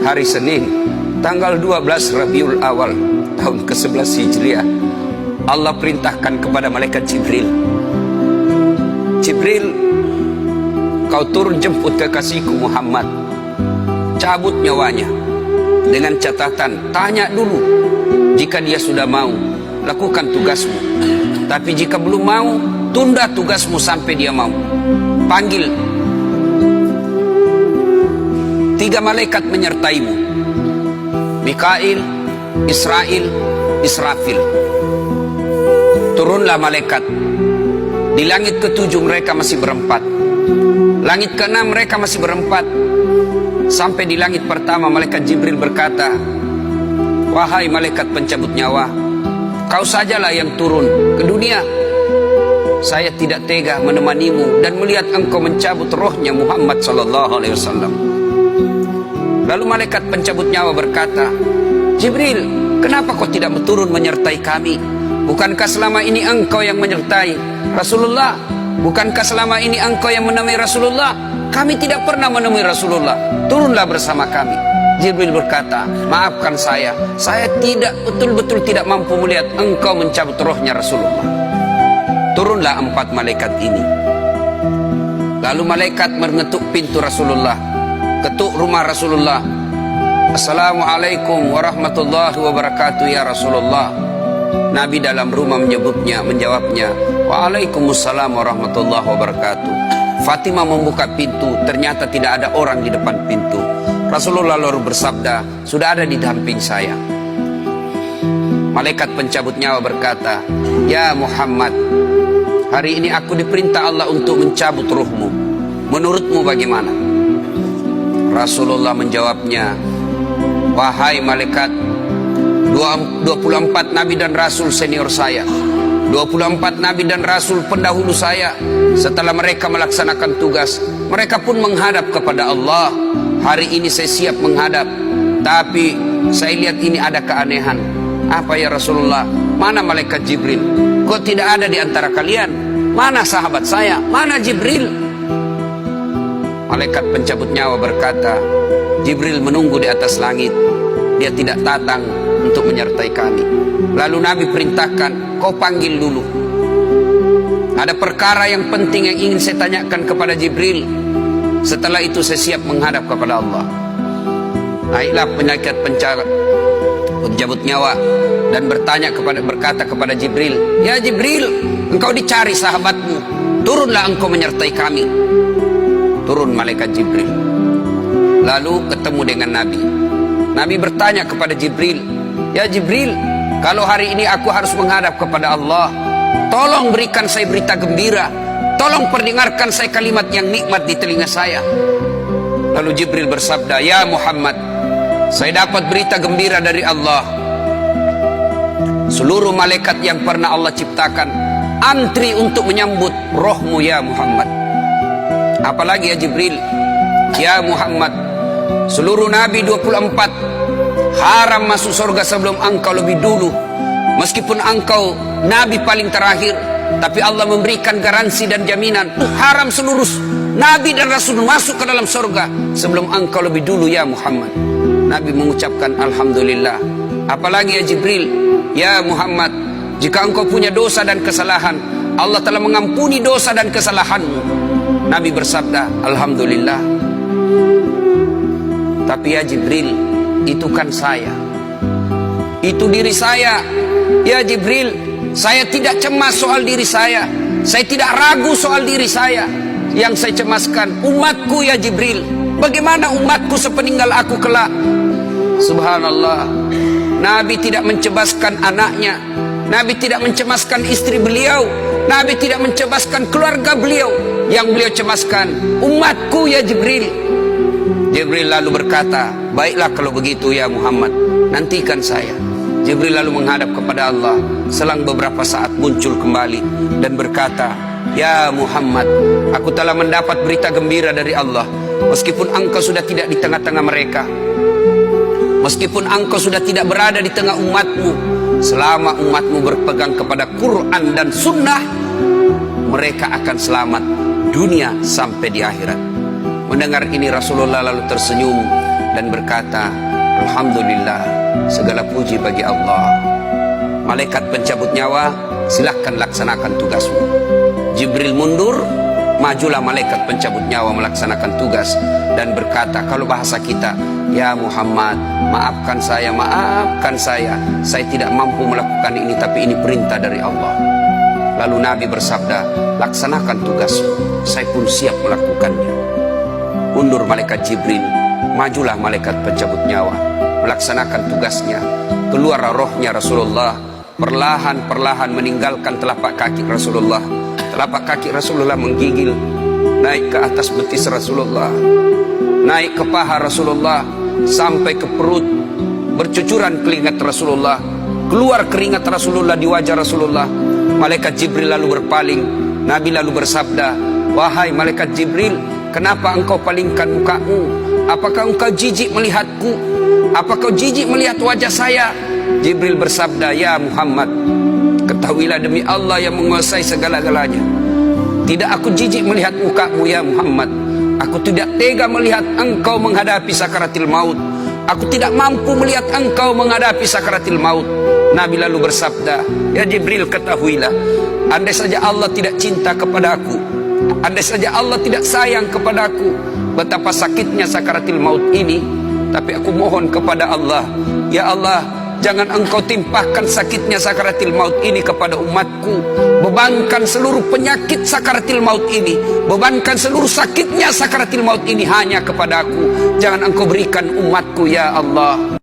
hari Senin, tanggal 12 Rabiul Awal tahun ke-11 Hijriah, Allah perintahkan kepada malaikat Jibril, Jibril, kau turun jemput kekasihku Muhammad, cabut nyawanya, dengan catatan, tanya dulu, jika dia sudah mau, lakukan tugasmu, tapi jika belum mau, tunda tugasmu sampai dia mau. Panggil 3 malaikat menyertaimu, Mikail, Israel, Israfil. Turunlah malaikat. Di langit ke-7 mereka masih berempat, langit ke-6 mereka masih berempat. Sampai di langit pertama malaikat Jibril berkata, wahai malaikat pencabut nyawa, kau sajalah yang turun ke dunia. Saya tidak tega menemanimu dan melihat engkau mencabut rohnya Muhammad sallallahu alaihi wasallam. Lalu malaikat pencabut nyawa berkata, Jibril, kenapa kau tidak turun menyertai kami? Bukankah selama ini engkau yang menyertai Rasulullah? Bukankah selama ini engkau yang menemui Rasulullah? Kami tidak pernah menemui Rasulullah. Turunlah bersama kami. Jibril berkata, maafkan saya tidak betul-betul tidak mampu melihat engkau mencabut rohnya Rasulullah. Turunlah 4 malaikat ini. Lalu malaikat mengetuk pintu Rasulullah, ketuk rumah Rasulullah. Assalamualaikum warahmatullahi wabarakatuh ya Rasulullah. Nabi dalam rumah menjawabnya, waalaikumsalam warahmatullahi wabarakatuh. Fatimah membuka pintu, ternyata tidak ada orang di depan pintu. Rasulullah lalu bersabda, sudah ada di samping saya. Malaikat pencabut nyawa berkata, ya Muhammad, hari ini aku diperintah Allah untuk mencabut ruhmu. Menurutmu bagaimana? Rasulullah menjawabnya, wahai malaikat, 24 nabi dan rasul senior saya, 24 nabi dan rasul pendahulu saya, setelah mereka melaksanakan tugas, mereka pun menghadap kepada Allah. Hari ini saya siap menghadap, tapi saya lihat ini ada keanehan. Apa ya Rasulullah? Mana malaikat Jibril? Kok tidak ada di antara kalian? Mana sahabat saya? Mana Jibril? Malaikat pencabut nyawa berkata, Jibril menunggu di atas langit, dia tidak datang untuk menyertai kami. Lalu Nabi perintahkan, kau panggil dulu. Ada perkara yang penting yang ingin saya tanyakan kepada Jibril. Setelah itu saya siap menghadap kepada Allah. Naiklah malaikat pencabut nyawa dan berkata kepada Jibril, ya Jibril, engkau dicari sahabatmu, turunlah engkau menyertai kami. Turun malaikat Jibril, lalu ketemu dengan Nabi. Nabi bertanya kepada Jibril, ya Jibril, kalau hari ini aku harus menghadap kepada Allah, tolong berikan saya berita gembira, tolong perdengarkan saya kalimat yang nikmat di telinga saya. Lalu Jibril bersabda, ya Muhammad, saya dapat berita gembira dari Allah. Seluruh malaikat yang pernah Allah ciptakan antri untuk menyambut rohmu ya Muhammad. Apalagi ya Jibril, ya Muhammad, seluruh nabi 24 haram masuk surga sebelum engkau lebih dulu. Meskipun engkau nabi paling terakhir, tapi Allah memberikan garansi dan jaminan, haram seluruh nabi dan rasul masuk ke dalam surga sebelum engkau lebih dulu ya Muhammad. Nabi mengucapkan alhamdulillah. Apalagi ya Jibril, ya Muhammad, jika engkau punya dosa dan kesalahan, Allah telah mengampuni dosa dan kesalahanmu. Nabi bersabda, alhamdulillah. Tapi ya Jibril, itu kan saya, itu diri saya. Ya Jibril, saya tidak cemas soal diri saya tidak ragu soal diri saya. Yang saya cemaskan umatku ya Jibril. Bagaimana umatku sepeninggal aku kelak? Subhanallah, Nabi tidak mencemaskan anaknya, Nabi tidak mencemaskan istri beliau, Nabi tidak mencemaskan keluarga beliau. Yang beliau cemaskan umatku ya Jibril. Jibril lalu berkata, baiklah kalau begitu ya Muhammad, nantikan saya. Jibril lalu menghadap kepada Allah. Selang beberapa saat muncul kembali dan berkata, ya Muhammad, aku telah mendapat berita gembira dari Allah. Meskipun engkau sudah tidak di tengah-tengah mereka, meskipun engkau sudah tidak berada di tengah umatmu, selama umatmu berpegang kepada Quran dan Sunnah, mereka akan selamat dunia sampai di akhirat. Mendengar ini Rasulullah lalu tersenyum, dan berkata, Alhamdulillah, segala puji bagi Allah. Malaikat pencabut nyawa, silahkan laksanakan tugasmu. Jibril mundur, majulah malaikat pencabut nyawa melaksanakan tugas dan berkata, kalau bahasa kita, ya Muhammad, maafkan saya tidak mampu melakukan ini, tapi ini perintah dari Allah. Lalu Nabi bersabda, laksanakan tugasmu, saya pun siap melakukannya. Mundur malaikat Jibril, majulah malaikat pencabut nyawa melaksanakan tugasnya. Keluar rohnya Rasulullah, perlahan-perlahan meninggalkan telapak kaki Rasulullah. Telapak kaki Rasulullah menggigil, naik ke atas betis Rasulullah, naik ke paha Rasulullah, sampai ke perut. Bercucuran keringat Rasulullah, keluar keringat Rasulullah di wajah Rasulullah. Malaikat Jibril lalu berpaling. Nabi lalu bersabda, wahai malaikat Jibril, kenapa engkau palingkan mukamu? Apakah engkau jijik melihatku? Apakah kau jijik melihat wajah saya? Jibril bersabda, ya Muhammad, ketahuilah demi Allah yang menguasai segala-galanya, tidak aku jijik melihat mukamu ya Muhammad. Aku tidak tega melihat engkau menghadapi sakaratil maut. Aku tidak mampu melihat engkau menghadapi sakaratil maut. Nabi lalu bersabda, ya Jibril, ketahuilah, andai saja Allah tidak cinta kepada aku, andai saja Allah tidak sayang kepada aku, betapa sakitnya sakaratil maut ini, tapi aku mohon kepada Allah, ya Allah, jangan engkau timpahkan sakitnya sakaratil maut ini kepada umatku. Bebankan seluruh penyakit sakaratil maut ini, bebankan seluruh sakitnya sakaratil maut ini hanya kepada aku. Jangan engkau berikan umatku ya Allah.